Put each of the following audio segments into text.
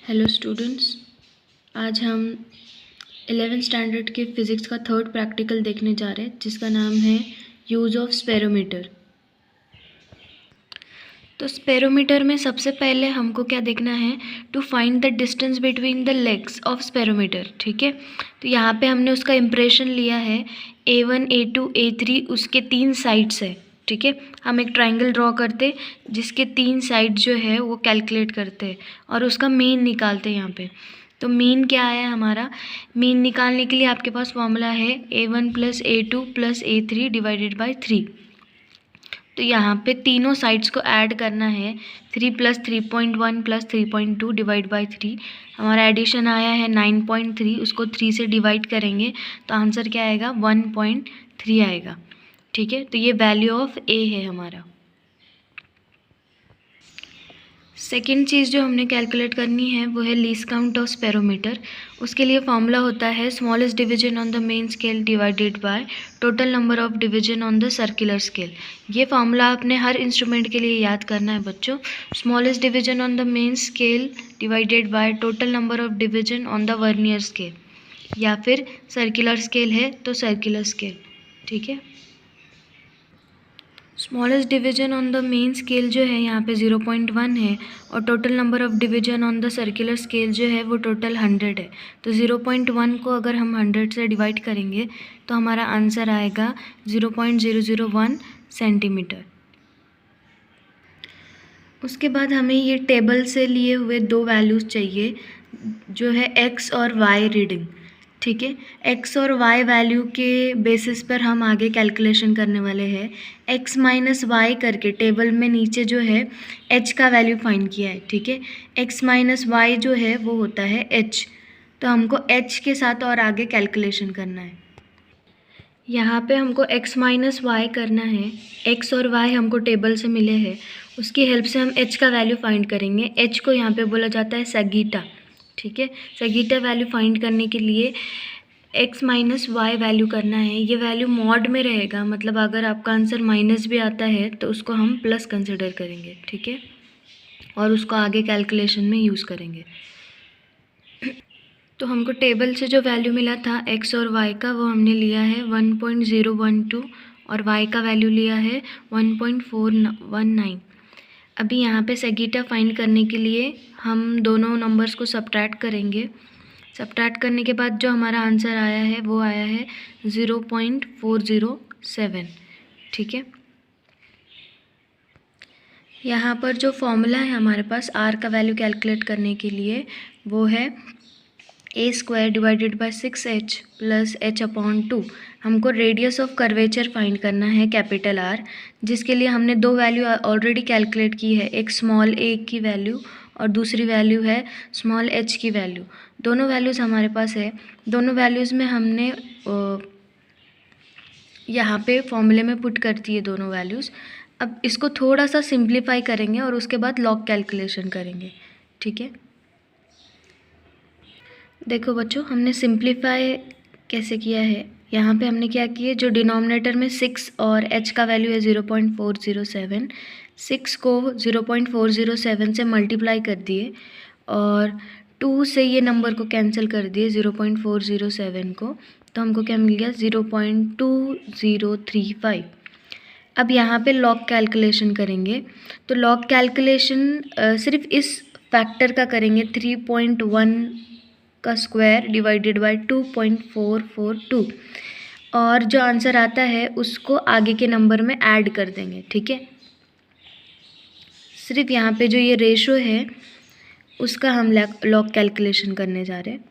Hello students, आज हम 11th standard के फिज़िक्स का थर्ड प्रैक्टिकल देखने जा रहे हैं जिसका नाम है यूज़ ऑफ स्पेरोमीटर। तो स्पेरोमीटर में सबसे पहले हमको क्या देखना है, to find the distance between the legs of spherometer. ठीक है, तो यहाँ पे हमने उसका इम्प्रेशन लिया है A1, A2, A3, उसके 3 साइड्स है। ठीक है, हम एक ट्राइंगल ड्रॉ करते जिसके 3 साइड जो है वो कैलकुलेट करते हैं और उसका मीन निकालते हैं यहाँ पे। तो मीन क्या है हमारा, मीन निकालने के लिए आपके पास फॉर्मूला है A1 + A2 + A3 divided by 3। तो यहाँ पे तीनों साइड्स को ऐड करना है, 3 + 3.1 + 3.2 डिवाइड बाई 3। हमारा एडिशन आया है 9.3, उसको 3 से डिवाइड करेंगे तो आंसर क्या आएगा, 1.3 आएगा। ठीक है, तो ये वैल्यू ऑफ ए है हमारा। सेकेंड चीज़ जो हमने कैलकुलेट करनी है वो है लीस्ट काउंट ऑफ स्पेरोमीटर। उसके लिए फॉर्मूला होता है smallest division on the main scale divided by total number of division on the circular scale. ये फार्मूला आपने हर इंस्ट्रूमेंट के लिए याद करना है बच्चों। Smallest division on the main scale divided by total number of division on the vernier scale, या फिर सर्कुलर स्केल है तो सर्कुलर स्केल। ठीक है, smallest division on the main scale जो है यहाँ पे 0.1 है और total number of division on the circular scale जो है वो टोटल 100 है। तो 0.1 को अगर हम 100 से डिवाइड करेंगे तो हमारा आंसर आएगा 0.001 सेंटीमीटर। उसके बाद हमें ये टेबल से लिए हुए दो वैल्यूज़ चाहिए जो है एक्स और वाई रीडिंग। ठीक है, एक्स और वाई वैल्यू के बेसिस पर हम आगे कैलकुलेशन करने वाले हैं। एक्स माइनस वाई करके टेबल में नीचे जो है एच का वैल्यू फाइंड किया है। ठीक है, एक्स माइनस वाई जो है वो होता है एच, तो हमको एच के साथ और आगे कैलकुलेशन करना है। यहाँ पे हमको x माइनस वाई करना है। x और y हमको टेबल से मिले हैं, उसकी हेल्प से हम h का वैल्यू फाइंड करेंगे। h को यहाँ पे बोला जाता है सगीटा। ठीक है, सगीटा वैल्यू फाइंड करने के लिए x माइनस वाई वैल्यू करना है। ये वैल्यू मॉड में रहेगा, मतलब अगर आपका आंसर माइनस भी आता है तो उसको हम प्लस कंसिडर करेंगे। ठीक है, और उसको आगे कैलकुलेशन में यूज़ करेंगे। तो हमको टेबल से जो वैल्यू मिला था x और y का, वो हमने लिया है 1.012 और y का वैल्यू लिया है 1.419। अभी यहाँ पे सगीटा फाइंड करने के लिए हम दोनों नंबर्स को सब्ट्रैक्ट करेंगे। सब्ट्रैक्ट करने के बाद जो हमारा आंसर आया है वो आया है 0.407। ठीक है, यहाँ पर जो फॉर्मूला है हमारे पास r का वैल्यू कैलकुलेट करने के लिए वो है a² divided by 6h + h/2। हमको रेडियस ऑफ कर्वेचर फाइंड करना है कैपिटल R, जिसके लिए हमने दो वैल्यू ऑलरेडी कैलकुलेट की है, एक स्मॉल a की वैल्यू और दूसरी वैल्यू है स्मॉल h की वैल्यू। दोनों वैल्यूज़ हमारे पास है। दोनों वैल्यूज़ में हमने यहाँ पे फॉर्मूले में पुट करती है दोनों वैल्यूज़। अब इसको थोड़ा सा सिंप्लीफाई करेंगे और उसके बाद लॉग कैलकुलेशन करेंगे। ठीक है, देखो बच्चों, हमने सिंप्लीफाई कैसे किया है। यहाँ पे हमने क्या किया, जो डिनोमिनेटर में 6 और h का वैल्यू है 0.407, 6 को 0.407 से मल्टीप्लाई कर दिए और 2 से ये नंबर को कैंसिल कर दिए 0.407 को, तो हमको क्या मिल गया 0.2035। अब यहाँ पे लॉग कैलकुलेशन करेंगे, तो लॉग कैलकुलेशन सिर्फ इस फैक्टर का करेंगे, 3.1 का स्क्वायर डिवाइडेड बाय 2.442, और जो आंसर आता है उसको आगे के नंबर में ऐड कर देंगे। ठीक है, सिर्फ यहाँ पे जो ये रेशो है उसका हम लॉग कैलकुलेशन करने जा रहे हैं।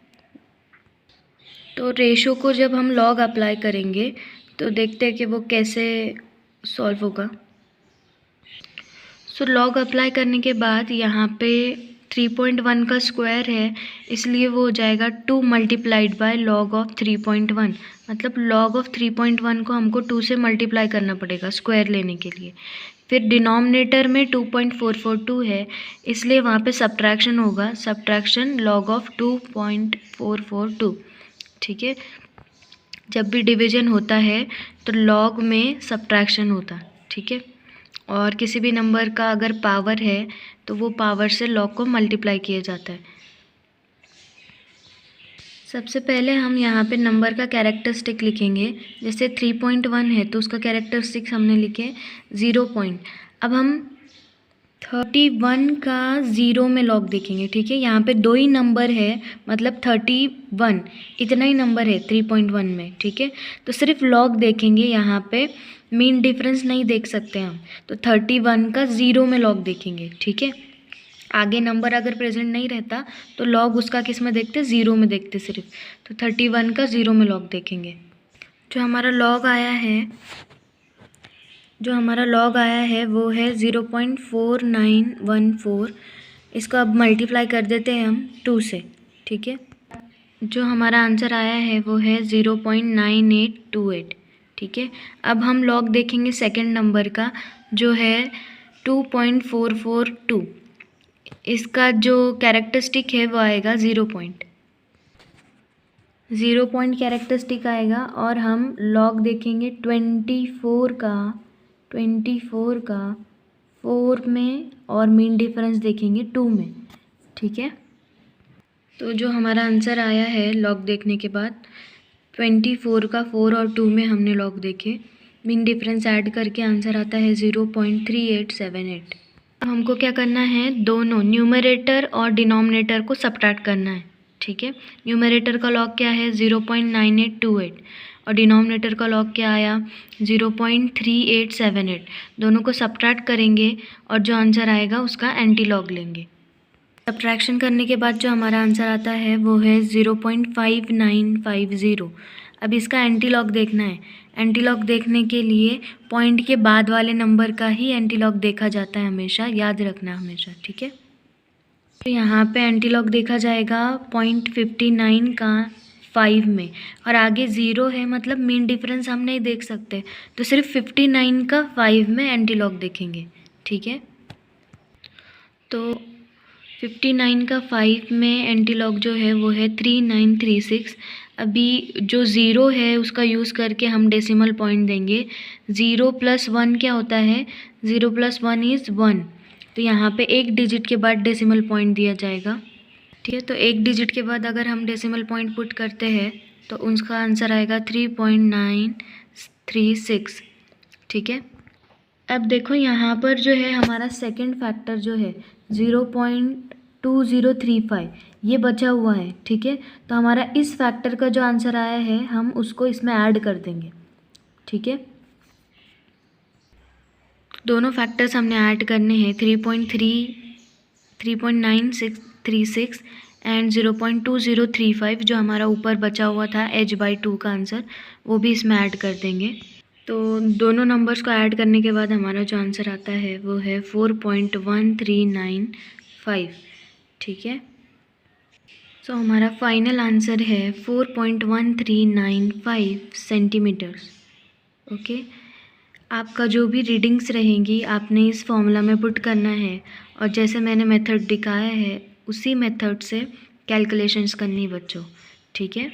तो रेशो को जब हम लॉग अप्लाई करेंगे तो देखते हैं कि वो कैसे सॉल्व होगा। सो लॉग अप्लाई करने के बाद यहाँ पे 3.1 का स्क्वायर है, इसलिए वो हो जाएगा 2 मल्टीप्लाइड बाय लॉग ऑफ 3.1। मतलब लॉग ऑफ 3.1 को हमको 2 से मल्टीप्लाई करना पड़ेगा स्क्वायर लेने के लिए। फिर डिनोमिनेटर में 2.442 है, इसलिए वहाँ पे सब्ट्रैक्शन होगा, सब्ट्रैक्शन लॉग ऑफ 2.442। ठीक है, जब भी डिवीजन होता है तो लॉग में सब्ट्रैक्शन होता। ठीक है, और किसी भी नंबर का अगर पावर है तो वो पावर से लॉग को मल्टीप्लाई किया जाता है। सबसे पहले हम यहाँ पे नंबर का कैरेक्टरिस्टिक लिखेंगे। जैसे 3.1 है तो उसका कैरेक्टरिस्टिक हमने लिखे 0 पॉइंट। अब हम 31 का 0 में लॉग देखेंगे, ठीक है। यहाँ पे 2 ही नंबर है, मतलब 31 इतना ही नंबर है 3.1 में, ठीक है। तो सिर्फ लॉग देखेंगे, यहाँ पे मीन डिफरेंस नहीं देख सकते हम। तो 31 का 0 में लॉग देखेंगे, ठीक है। आगे नंबर अगर प्रेजेंट नहीं रहता तो लॉग उसका किस में देखते, 0 में देखते सिर्फ। तो 31 का 0 में लॉग देखेंगे। जो हमारा लॉग आया है वो है 0.4914। इसको अब मल्टीप्लाई कर देते हैं हम 2 से, ठीक है। जो हमारा आंसर आया है वो है 0.9828, ठीक है। अब हम लॉग देखेंगे सेकंड नंबर का, जो है 2.442। इसका जो कैरेक्टरिस्टिक है वो आएगा 0 पॉइंट कैरेक्टरिस्टिक आएगा। और हम लॉग देखेंगे 24 का 4 में, और मीन डिफरेंस देखेंगे 2 में, ठीक है। तो जो हमारा आंसर आया है लॉग देखने के बाद, 24 का 4 और 2 में हमने लॉग देखे, मीन डिफरेंस ऐड करके आंसर आता है 0.3878। अब हमको क्या करना है, दोनों न्यूमरेटर और डिनोमिनेटर को सब्ट्रैक्ट करना है, ठीक है। न्यूमरेटर का लॉग क्या है 0.9828 और डिनोमिनेटर का लॉग क्या आया 0.3878। दोनों को सब्ट्रैक्ट करेंगे और जो आंसर आएगा उसका एंटी लॉग लेंगे। सब्ट्रैक्शन करने के बाद जो हमारा आंसर आता है वो है 0.5950। अब इसका एंटी लॉग देखना है। एंटी लॉग देखने के लिए पॉइंट के बाद वाले नंबर का ही एंटी लॉग देखा जाता है हमेशा, याद रखना हमेशा, ठीक है। तो यहाँ पे एंटी लॉग देखा जाएगा 0.59 का 5 में, और आगे 0 है, मतलब मीन डिफरेंस हम नहीं देख सकते, तो सिर्फ 59 का 5 में एंटी लॉग देखेंगे, ठीक है। तो 59 का 5 में एंटी लॉग जो है वो है 3936। अभी जो 0 है उसका यूज़ करके हम डेसिमल पॉइंट देंगे। 0 + 1 क्या होता है, 0 + 1 इज़ 1। तो यहाँ पे एक डिजिट के बाद डेसिमल पॉइंट दिया जाएगा, ठीक है। तो एक डिजिट के बाद अगर हम डेसिमल पॉइंट पुट करते हैं तो उसका आंसर आएगा 3.936, ठीक है। अब देखो यहाँ पर जो है हमारा सेकंड फैक्टर जो है 0.2035 ये बचा हुआ है, ठीक है। तो हमारा इस फैक्टर का जो आंसर आया है हम उसको इसमें ऐड कर देंगे, ठीक है। दोनों फैक्टर्स हमने ऐड करने हैं, 3.9636 एंड 0.2035 जो हमारा ऊपर बचा हुआ था h/2 का आंसर, वो भी इसमें ऐड कर देंगे। तो दोनों नंबर्स को ऐड करने के बाद हमारा जो आंसर आता है वो है 4.1395, ठीक है। सो हमारा फाइनल आंसर है 4.1395 सेंटीमीटर्स, ओके। आपका जो भी रीडिंग्स रहेंगी आपने इस फॉर्मूला में पुट करना है, और जैसे मैंने मेथड दिखाया है उसी मेथड से कैलकुलेशंस करनी बच्चों, ठीक है।